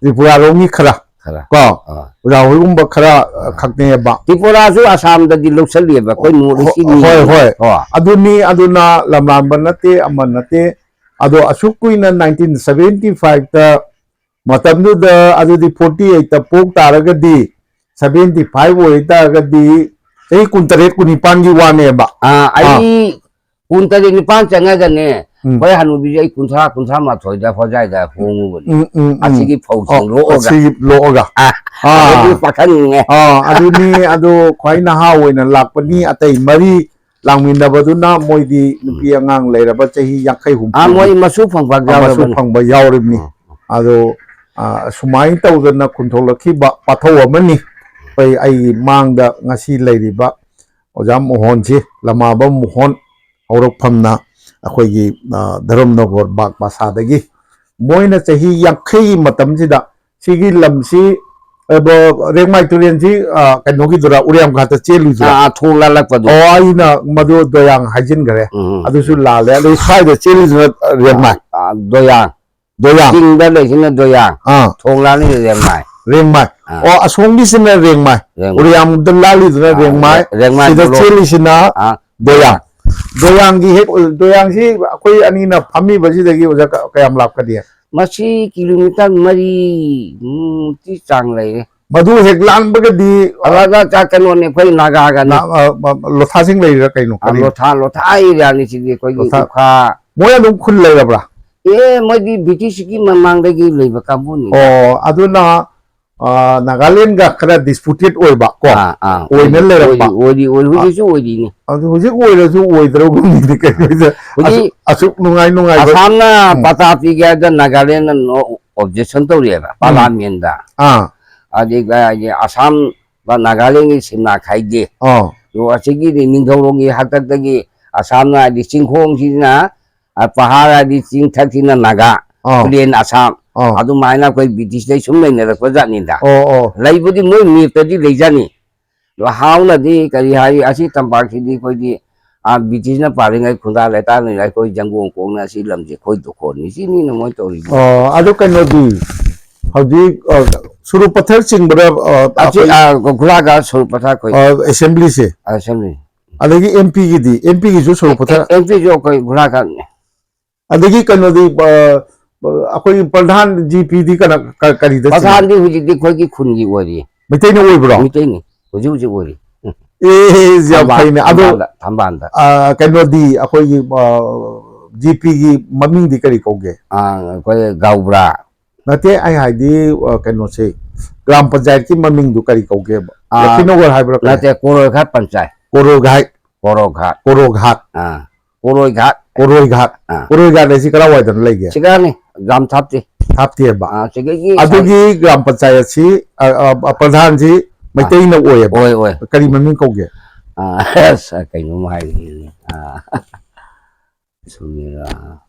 ꯇ꯭ꯔꯤꯄꯨꯔꯥꯔꯣꯝꯒꯤ ꯈꯔ ꯀꯣ ꯑꯣꯖꯥꯍꯣꯏꯒꯨꯝꯕ ꯈꯔ ꯈꯛꯅꯦꯕ. ꯇ꯭ꯔꯤꯄꯨꯔꯥꯁꯨ ꯑꯁꯥꯝꯗꯗꯤ ꯂꯧꯁꯜꯂꯤꯑꯕ ꯑꯩꯈꯣꯏ ꯅꯣꯔꯠ ꯏꯁꯀꯤ ꯃꯤ. ꯍꯣꯏ ꯑꯗꯨꯅꯤ. ꯑꯗꯨꯅ ꯂꯝꯂꯥꯟꯕ ꯅꯠꯇꯦ ꯑꯃ ꯅꯠꯇꯦ. ꯑꯗꯣ ꯑꯁꯨꯛ ꯀꯨꯏꯅ 1975ꯇ ꯃꯇꯝꯗꯨꯗ ꯑꯗꯨꯗꯤ 48ꯇ ꯄꯣꯛ ꯇꯥꯔꯒꯗꯤ 75 ꯑꯣꯏꯇꯥꯔꯒꯗꯤ ꯆꯍꯤ 19 19ꯒꯤ ꯋꯥꯅꯦꯕ. ꯑꯩ 19 19 ꯆꯪꯉꯒꯅꯦ ꯑꯩꯈꯣꯏ ꯍꯅꯨꯕꯤꯁꯦ ꯑꯩ 30 38ꯗ ꯍꯣꯖꯥꯏꯗ ꯍꯣꯡꯉꯨꯕꯅꯤ. ꯑꯁꯤꯒꯤ ꯐꯧꯁꯤꯡ ꯂꯣꯛꯑꯒ ꯑꯗꯨꯗꯤ ꯄꯥꯈꯪꯅꯤꯡꯉꯦ. ꯑꯗꯨꯅꯤ. ꯑꯗꯨ ꯈ꯭ꯋꯥꯏ ꯅꯍꯥ ꯑꯣꯏꯅ ꯂꯥꯛꯄꯅꯤ. ꯑꯇꯩ ꯃꯔꯤ ꯂꯥꯡꯃꯤꯟꯅꯕꯗꯨꯅ ꯃꯣꯏꯗꯤ ꯅꯨꯄꯤ ꯑꯉꯥꯡ ꯂꯩꯔꯕ ꯆꯍꯤ 50 60 ꯃꯣꯏ ꯃꯁꯨ ꯐꯪꯕ ꯌꯥꯎꯔꯤꯕꯅꯤ. ꯑꯗꯣ ꯁꯨꯃꯥꯏꯅ ꯇꯧꯗꯅ ꯈꯨꯟꯊꯣꯛꯂꯛꯈꯤꯕ ꯄꯥꯊꯧ ꯑꯃꯅꯤ. ꯑꯩꯒꯤ ꯃꯥꯡꯗ ꯉꯁꯤ ꯂꯩꯔꯤꯕ ꯑꯣꯖꯥ ꯃꯣꯍꯣꯟꯁꯤ ꯂꯃꯥꯕꯝ ꯃꯣꯍꯣꯟ ꯍꯧꯔꯛꯐꯝꯅ ꯑꯩꯈꯣꯏꯒꯤ ꯙꯔꯝꯅꯒꯔ ꯕꯥꯒ ꯕꯥꯁꯥꯗꯒꯤ ꯃꯣꯏꯅ ꯆꯍꯤ 50ꯒꯤ ꯃꯇꯝꯁꯤꯗ ꯁꯤꯒꯤ ꯂꯝꯁꯤ ꯔꯦꯡꯃꯥꯏ ꯇꯨꯔꯦꯟꯁꯤ ꯀꯩꯅꯣꯒꯤꯗꯨꯔꯥ ꯎꯔꯤꯌꯥꯝꯘꯥꯠꯇ ꯆꯦꯜꯂꯨꯗꯨꯔꯥ? ꯊꯣꯡ ꯂꯥꯜꯂꯛꯄꯗꯣ. ꯑꯩꯅ ꯃꯗꯨ ꯗꯣꯌꯥꯡ ꯍꯥꯏꯖꯤꯟꯈꯔꯦ. ꯑꯗꯨꯁꯨ ꯂꯥꯜꯂꯦ. ꯑꯗꯩ ꯁ꯭ꯋꯥꯏꯗ ꯆꯦꯜꯂꯤꯗꯨꯅ ꯔꯦꯡꯃꯥꯏ. ꯗꯣꯌꯥꯡ. ꯆꯤꯡꯗ ꯂꯩꯁꯤꯅ ꯗꯣꯌꯥꯡ. ꯊꯣꯡ ꯂꯥꯜꯂꯤꯅ ꯔꯦꯡꯃꯥꯏ. ꯔꯦꯡꯃꯥꯏ. ꯑꯁꯣꯝꯒꯤꯁꯤꯅ ꯔꯦꯡꯃꯥꯏ. ꯎꯔꯤꯌꯥꯝꯗ ꯂꯥꯜꯂꯤꯗꯨꯅ ꯔꯦꯡꯃꯥꯏ. ꯁꯤꯗ ꯆꯦꯜꯂꯤꯁꯤꯅ ꯗꯣꯌꯥꯡ. ꯗꯣꯌꯥꯡꯁꯤ ꯑꯩꯈꯣꯏ ꯑꯅꯤꯅ ꯐꯝꯃꯤꯕꯁꯤꯗꯒꯤ ꯑꯣꯖꯥ ꯀꯌꯥꯝ ꯂꯥꯞꯀꯅꯤ? ꯃꯁꯤ ꯀꯤꯂꯣꯃꯤꯇꯔ 4ꯃꯨꯛꯇꯤ ꯆꯥꯡ ꯂꯩꯔꯦ. ꯃꯗꯨ ꯍꯦꯛ ꯂꯥꯟꯕꯒꯗꯤ ꯀꯩꯅꯣꯅꯦ ꯑꯩꯈꯣꯏ ꯅꯥꯒꯥꯒꯅꯤ. ꯂꯣꯊꯥꯁꯤꯡ ꯂꯩꯔꯤꯔꯥ ꯀꯩꯅꯣ? ꯂꯣꯊꯥ ꯑꯦꯔꯤꯌꯥꯅꯤ ꯁꯤꯗꯤ ꯑꯩꯈꯣꯏꯒꯤ ꯎꯈꯥ. ꯃꯣꯏ ꯑꯗꯨꯝ ꯈꯨꯜ ꯂꯩꯔꯕ꯭ꯔꯥ? ꯃꯣꯏꯗꯤ ꯕ꯭ꯔꯤꯇꯤꯁꯀꯤ ꯃꯃꯥꯡꯗꯒꯤ ꯂꯩꯕ ꯀꯥꯡꯕꯨꯅꯤ. ꯑꯗꯨꯅ ꯅꯥꯒꯥꯂꯦꯟꯒ ꯈꯔ ꯗꯤꯁꯄꯨꯇꯦꯠ ꯑꯣꯏꯕ ꯀꯣ ꯑꯣꯏꯅ ꯂꯩꯔꯛꯄ. ꯍꯧꯖꯤꯛꯁꯨ ꯑꯣꯏꯔꯤꯅꯤ. ꯑꯗꯨ ꯍꯧꯖꯤꯛ ꯑꯣꯏꯔꯁꯨ ꯑꯣꯏꯗ꯭ꯔꯒꯨꯝꯅꯤ ꯀꯩꯅꯣ. ꯑꯁꯨꯛ ꯅꯨꯡꯉꯥꯏꯕ. ꯑꯁꯥꯝꯅ ꯄꯇꯥ ꯄꯤꯒꯦ ꯍꯥꯏꯕꯗ ꯅꯥꯒꯥꯂꯦꯟꯅ ꯑꯣꯕꯖꯦꯛꯁꯟ ꯇꯧꯔꯤꯑꯕ ꯄꯥꯔꯂꯥꯃꯦꯟꯗ. ꯑꯗꯒꯤ ꯑꯁꯥꯝ ꯅꯥꯒꯥꯂꯦꯟꯒꯤ ꯁꯤꯝꯅꯥ ꯈꯥꯏꯗꯦ. ꯑꯁꯤꯒꯤꯗꯤ ꯅꯤꯡꯊꯧꯔꯣꯝꯒꯤ ꯍꯥꯛꯇꯛꯇꯒꯤ ꯑꯁꯥꯝꯅ ꯍꯥꯏꯗꯤ ꯆꯤꯡꯈꯣꯡꯁꯤꯅ ꯄꯍꯥꯔ ꯍꯥꯏꯗꯤ ꯆꯤꯡꯊꯛꯁꯤꯅ ꯅꯥꯒꯥ ꯄ꯭ꯂꯦꯟ ꯑꯁꯥꯝ ꯑꯗꯨꯃꯥꯏꯅ ꯑꯩꯈꯣꯏ ꯕ꯭ꯔꯤꯇꯤꯁꯇꯩ ꯁꯨꯝ ꯂꯩꯅꯔꯛꯄ ꯖꯥꯠꯅꯤꯗ. ꯂꯩꯕꯨꯗꯤ ꯃꯣꯏ ꯃꯦꯞꯇꯗꯤ ꯂꯩꯖꯅꯤ. ꯍꯥꯎꯅꯗꯤ ꯀꯔꯤ ꯍꯥꯏ ꯑꯁꯤ ꯇꯝꯄꯥꯛꯁꯤꯗꯤ ꯑꯩꯈꯣꯏꯗꯤ ꯕ꯭ꯔꯤꯇꯤꯁꯅ ꯄꯥꯜꯂꯤꯉꯩ ꯈꯨꯟꯗꯥ ꯂꯩꯇꯥꯅ ꯑꯩꯈꯣꯏ ꯖꯪꯒꯣꯡ ꯀꯣꯡꯅ ꯑꯁꯤ ꯂꯝꯁꯦ ꯑꯩꯈꯣꯏ ꯗꯣꯈꯣꯟꯅꯤ. ꯁꯤꯅꯤꯅ ꯃꯣꯏ ꯇꯧꯔꯤꯁꯦ. ꯑꯗꯨ ꯀꯩꯅꯣꯗꯤ ꯍꯧꯖꯤꯛ ꯁꯨꯔꯨꯄꯊꯔ ꯆꯤꯡꯕꯗ ꯈꯨꯂꯥꯒ ꯁꯨꯔꯨꯄꯊꯔ ꯑꯩꯈꯣꯏ ꯑꯦꯁꯦꯝꯕ꯭ꯂꯤꯁꯦ. ꯑꯗꯒꯤ ꯑꯦꯝꯄꯤꯒꯤꯗꯤ ꯑꯦꯝꯄꯤꯒꯤꯁꯨ ꯁꯨꯔꯨꯄꯊꯔ. ꯑꯦꯝꯄꯤꯁꯨ ꯑꯩꯈꯣꯏ ꯈꯨꯂꯥꯒꯅꯦ. ꯑꯗꯒꯤ ꯀꯩꯅꯣꯗꯤ ꯑꯩꯈꯣꯏꯒꯤ ꯄ꯭ꯔꯙꯥꯟ ꯖꯤ.ꯄꯤꯗꯤ ꯀꯔꯤꯗ? ꯄ꯭ꯔꯙꯥꯟꯗꯤ ꯍꯧꯖꯤꯛꯇꯤ ꯑꯩꯈꯣꯏꯒꯤ ꯈꯨꯟꯒꯤ ꯑꯣꯏꯔꯤ. ꯃꯩꯇꯩꯅ ꯑꯣꯏꯕ꯭ꯔꯣ? ꯃꯩꯇꯩꯅꯤ. ꯍꯧꯖꯤꯛ ꯑꯣꯏꯔꯤ. ꯌꯥꯝ ꯐꯩꯅꯦ. ꯑꯗꯣ ꯊꯝꯕꯥꯜꯗ. ꯀꯩꯅꯣꯗꯤ ꯑꯩꯈꯣꯏꯒꯤ ꯖꯤ.ꯄꯤꯒꯤ ꯃꯃꯤꯡꯗꯤ ꯀꯔꯤ ꯀꯧꯒꯦ? ꯑꯩꯈꯣꯏ ꯒꯥꯎꯕ꯭ꯔꯥ. ꯅꯠꯇꯦ ꯑꯩ ꯍꯥꯏꯗꯤ ꯀꯩꯅꯣꯁꯦ ꯒ꯭ꯔꯥꯝ ꯄꯟꯆꯥꯌꯠꯀꯤ ꯃꯃꯤꯡꯗꯨ ꯀꯔꯤ ꯀꯧꯒꯦꯕ? ꯂꯛꯈꯤꯅꯧꯒꯔ ꯍꯥꯏꯕ꯭ꯔꯥ? ꯅꯠꯇꯦ ꯀꯣꯔꯣꯏꯘꯥꯠ ꯄꯟꯆꯥꯌꯠ. ꯀꯣꯔꯣꯘꯥꯠ. ꯀꯣꯔꯣꯏꯘꯥꯠ ꯍꯥꯏꯁꯤ ꯀꯗꯥꯏꯋꯥꯏꯗꯅ ꯂꯩꯒꯦ? ꯁꯤꯒꯥꯅꯤ. ꯒ꯭ꯔꯥꯝ ꯊꯥꯞꯇꯤ. ꯊꯥꯞꯇꯦꯕ. ꯑꯗꯨꯒꯤ ꯒ꯭ꯔꯥꯝ ꯄꯟꯆꯥꯌꯠꯁꯤ ꯄ꯭ꯔꯙꯥꯟꯁꯤ ꯃꯩꯇꯩꯅ ꯑꯣꯏꯌꯦꯕ. ꯀꯔꯤ ꯃꯃꯤꯡ ꯀꯧꯒꯦ? ꯀꯩꯅꯣꯝ ꯍꯥꯏꯔꯤꯅꯦ.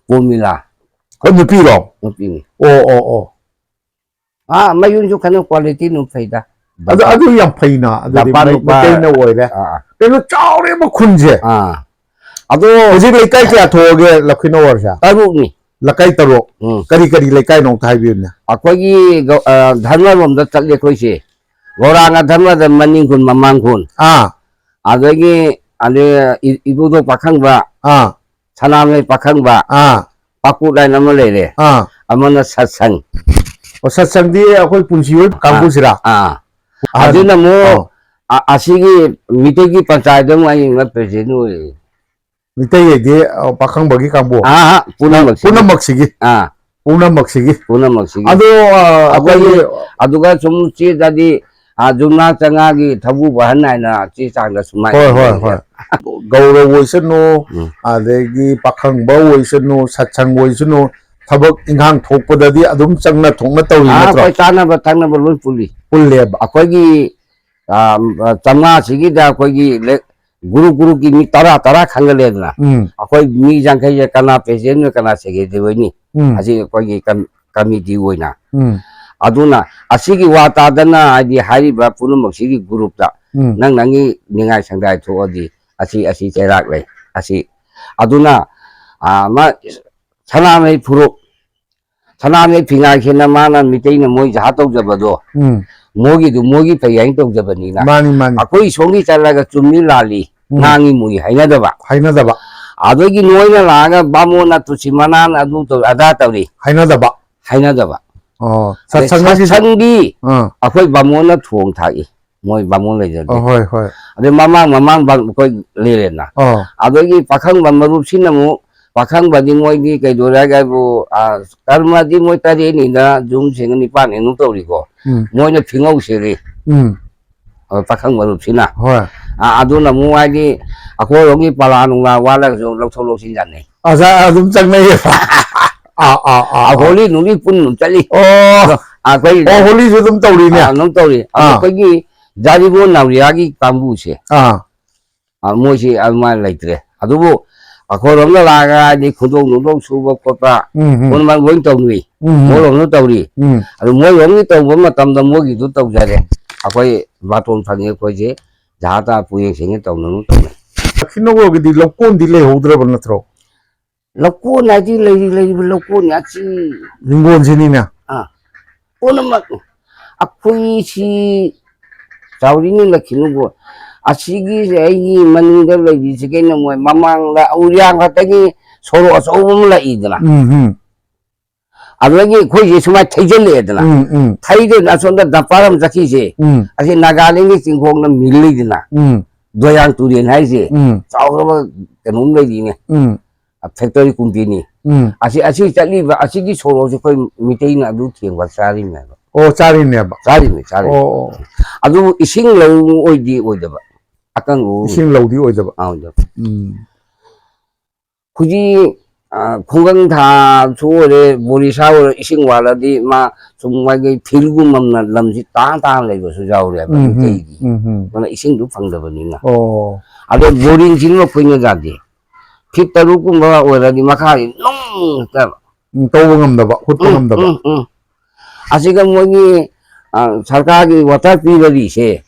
ꯄꯣꯃꯤꯂꯥ. ꯅꯨꯄꯤꯔꯣ? ꯅꯨꯄꯤꯅꯤ. ꯑꯣ. ꯃꯌꯨꯝꯁꯨ ꯈꯟꯅ ꯀ꯭ꯋꯥꯂꯤꯇꯤ ꯅꯨꯡ ꯐꯩꯗ. ꯑꯗꯨ ꯌꯥꯝ ꯐꯩꯅ. ꯑꯗꯨꯗꯤ ꯃꯩꯇꯩꯅ ꯑꯣꯏꯔꯦ. ꯀꯩꯅꯣ ꯆꯥꯎꯔꯦꯕ ꯈꯨꯟꯁꯦ. ꯑꯗꯣ ꯍꯧꯖꯤꯛ ꯂꯩꯀꯥꯏ ꯀꯌꯥ ꯊꯣꯛꯑꯒꯦ ꯂꯛꯈꯤꯅꯧꯒꯔꯁꯦ? 3ꯅꯤ. ꯂꯩꯀꯥꯏ 3. ꯀꯔꯤ ꯂꯩꯀꯥꯏꯅꯣ ꯑꯝꯇ ꯍꯥꯏꯕꯤꯌꯨꯅꯦ. ꯑꯩꯈꯣꯏꯒꯤ ꯙꯔꯃꯔꯣꯝꯗ ꯆꯠꯂꯤ ꯑꯩꯈꯣꯏꯁꯦ. ꯒꯧꯔꯥꯡꯒ ꯙꯔꯃꯗ ꯃꯅꯤꯡ ꯈꯨꯟ ꯃꯃꯥꯡ ꯈꯨꯟ. adagi ade ibu pakangba sanamle pakangba pakudai namalere amana satsang satsang di akoi punsi oi kangku sira aduna mo asigi mitegi panchayat mo ay president oi mitegi ge pakang bagi kangbu puna maksigi ado akoi aduga sumchi jadi jumna changagi thabu bahanai na chi changda sumai gaura woisano adegi pakang ba woisano satsang woisano tabak inghang thokpadadi adum changna thongna tawi natro tana ba thangna ba loi pulle akoigi chamna sigi da akoigi guru ki mi tara khangale na akoi mi jangkai kana president kana secretary ni asi akoigi committee woina aduna asigi wata dana adi hari ba punum sigi group da nangi ningai sangdai thodi asi cherak lai asi aduna ma sanamai puro sanamai pingai khena mana mitei na moi ja tau jabado mogi payang tau jabani na mani akoi songi chalaga chumni lali nangi mui haina daba adogi noina laga bamona tusimana adu to ada tawri haina daba satsangdi akoi bamona thuong thai moi bamon le jade ade mamang bang koi lele na adogi pakhang bamarup sinamu pakhang badi moi gi kai dora ga bu karma di moi tari ni da jum singni pan enu tawri ko moi na phingau seri pakhang barup sina aduna mu agi akoi rogi palanu la wala jo loktholo sin janne adum changnai holy nuni pun chali akoi holy ju dum tawri ne nong tawri akoi jari bo nawriagi kambu se moi si alma laitre adubu akhorom la laga di khudong nudong suba kota kon man boin tawni morom no tawri adu moi rom ni tawbo matam da mo gi du taw jare akoi baton phange ko je jata puye singe tawnu tawni khinogo gi di lokon di le hodra ban natro lokon na ji le lokon ya chi lingon sini na onamak akoi si Sauri ni la kinugo asigi ai maninda la ji sike na mo mamang la uriang hatagi soro aso la idna adagi khoi je suma thaijele edna thaide na sonda daparam jaki je asi nagaling ni singkhong na milli dina doyang turien hai je chauro kanum le di ne factory company asi chali ba asigi soro je khoi mitei na du thieng wa sari me chari ne ba chari adu ising lau oidi oidaba akang ising lau di oidaba kuji khungang tha chuore borisa or ising wala di ma sumwagi thilgu mamna lamji ta le go su jaure ba tei mana ising du phangdaba ni na adu boring jin mo phoinga jade fit taru kum ba ora di makhari nong ta to ngamdaba hut ngamdaba asiga mogi sarkagi water pibari se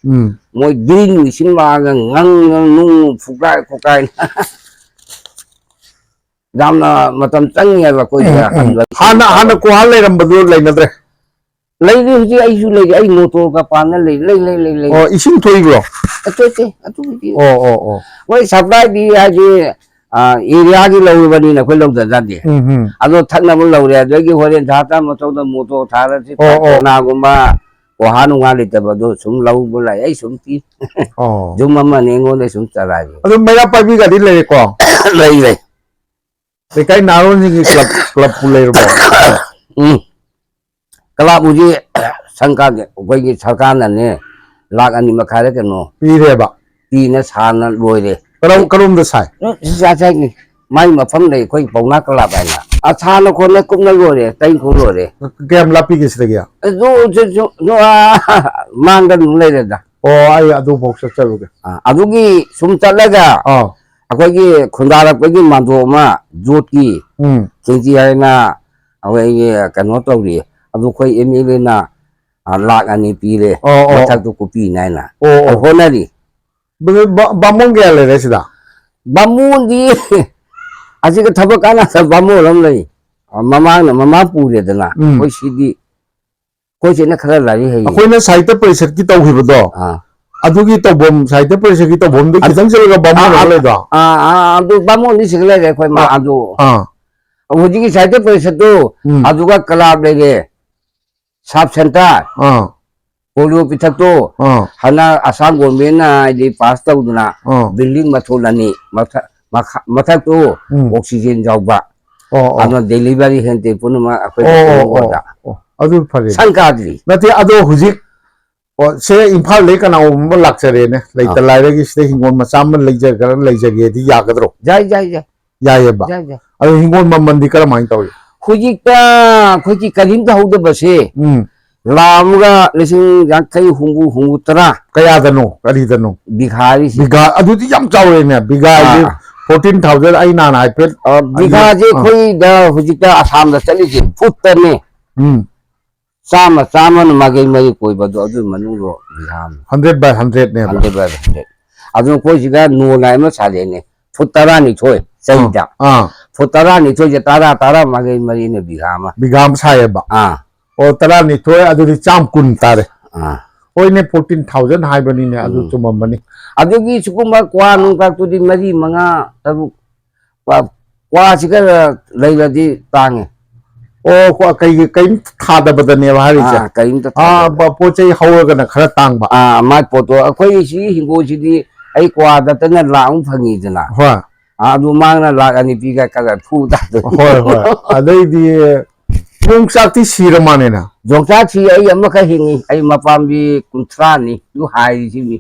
moi green sinma ngang nu fukai damna matam changya ba koi hana ko hale rambadu lai nadre lai ri ji ai ju lai ai motor ka pana lai ising thoi gro atu wai supply di aje area gi lau bani na khoi lau da jade ado thakna bu lau re adagi horen thata mato da moto thara si na gumba wahanu nga litaba do sum lau bu lai ai sum ti jum mama ne ngo le sum chara ji ado mera pa bi ga di le ko lai te kai naron ni club pulai ro kala buji sangka ge koi gi sarkar na ne lak ani makhare ke no pi re ba pi na sana loi re karom da sai sai ni mai ma pham nei khoi pauna kala ba na acha no khon ne kum na go re tai ko ro re kem lapi ke sre gya jo mang da nu le da ai adu box cha ru ge adugi sum chalaga akoi gi khundara ko gi mando ma jot ki khenji ai na awai gi kano to ri adu khoi emile na lak ani pi le mathak tu ko pi nai na honari bamong ge le resida bamong di aji ka thabak ana sa bamong lam lai mama pure da na koi sidi koi se na khara lari hai koi na site परिषद की तौ हिबदो adugi to bom sai te pare ki to bom de kitang sel ga bom ma le da adu bamo ni sikle de khoi ma adu huji ki sai te pare se to adu ga club le de sub center polio pithak to hana asam government na di pass ta uduna building mathulani mathak to oxygen jawba ano delivery hente punuma akhoi da adu phare sankadri nati ado huji se imphal le kana mo lakchare ne leita laire gi ste hingon ma cham leija gar leija ge di ya gadro jai ya ba ado hingon ma mandi kar mai taw huji ka khoki kalim ta hauda base lamga lesing yankai hungu tara kaya dano kali dano bighari biga adu di yam chawre ne biga 14,000 ai na na pet biga je khoi da huji ka asam da chali je foot ne sama no magai mai koi badu adu manu ro biham 100 by 100 ne 100 by 100 adu koi jiga no lai ma sale ne futara ni thoi saida futara ni thoi je tara magai mai ne biham saye ba o tara ni thoi adu di cham kun tare oi ne 14,000 hai bani ne adu chuma mani adu gi sukuma kwa nung ka tu di mari manga tabu kwa siga laila di tange o ko kai tha da badane ba ri cha kai ta ba po chei haw ga na khara tang ba ma poto akhoi si hingo si di ai kwa da ta na la ung phangi jana ha adu mang na la ani pi ga ka phu da hoi adai di mung sakti siramane na jongsa chi ai amma ka hingi ai mapam bi kuntra ni du hai si ni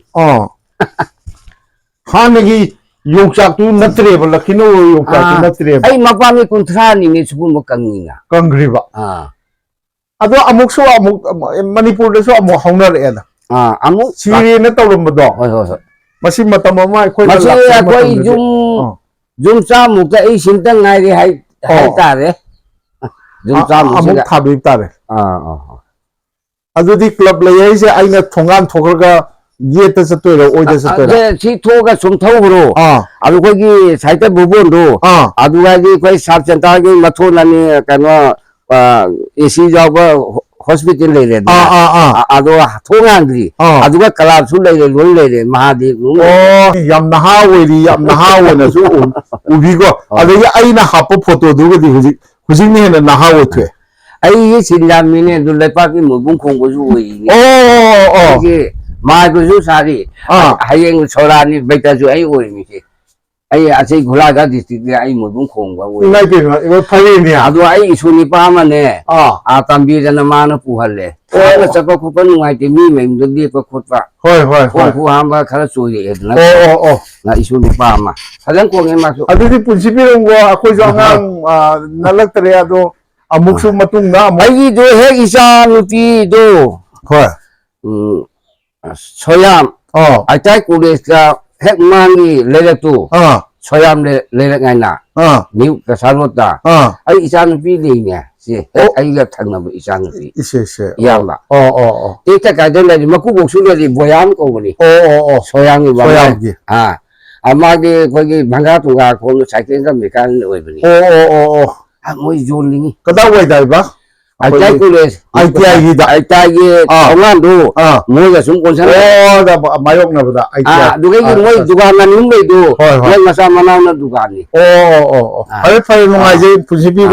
ha nagi yongsak tu natre ba lakhino yongsak tu natre ai mapam bi kuntra ni ne supu mo kangi na kangri ba ado amuk so amuk manipur de so amuk haunar e da amuk siri na tawrum ba do hoi masi matam ma khoi masi khoi jum cha mu ka ai sintang ngai ri hai ta re jum cha mu amuk thabi ta re adu di club le ai se aina thongan thokra ye ta sa to ro oi da sa to 제 시토가 좀 타오로 아주 거기 살때 부분도 아주 가지 거기 삽센터기 마토나니 그ano AC job hospital 레레 아주 통한들이 아주가 클럽 레레 롤레레 마하디 오 얌나하 웨리 얌나하 원아주 우비고 아주 아이나 하포 포토 두고디 후직네 나하 오트 아이 신장민에 둘레파기 무분 공부주 웨이 이게 마이크주 사리 하행 소라니 베타주 아이 오이미시 아이 아세 골라가 디스트릭에 아이 무분 공과 오이 나이게 이거 파리니 아도 아이 수니 빠마네 담비잖아 마나 부할래 나 잡고 쿠폰 누가이테 미메임도 디고 콧바 호이 콩쿠 한바 카라 소리 에드나 나 이수니 빠마 사장 공에 마수 아디디 분시비는 거 아코이조 한 날락들에 아도 아목수 마뚱나 아이도 핵이사 누피도 호이 소얌 아이타이 꾸레스가 핵만이 레레투 소얌 레레가이나 니 가살못다 아이 이사는 비리냐 시 아이가 탕나부 이사는 비 이세세 야마 데이터 가이드라인 마쿠 복수들이 보얌 거보니 소양이 소양기 아마게 거기 방가투가 거기 사이트가 메칸 오이버니 뭐이 졸링이 그다 왜다이바 아이타이 꾸레스 아이타이 정안도 뭐가 좀 괜찮아 다 마욕나 보다 누가 이게 뭐 누가 하나 님도 그냥 마사 만나는 누가 아니 파이 농아제 분시비고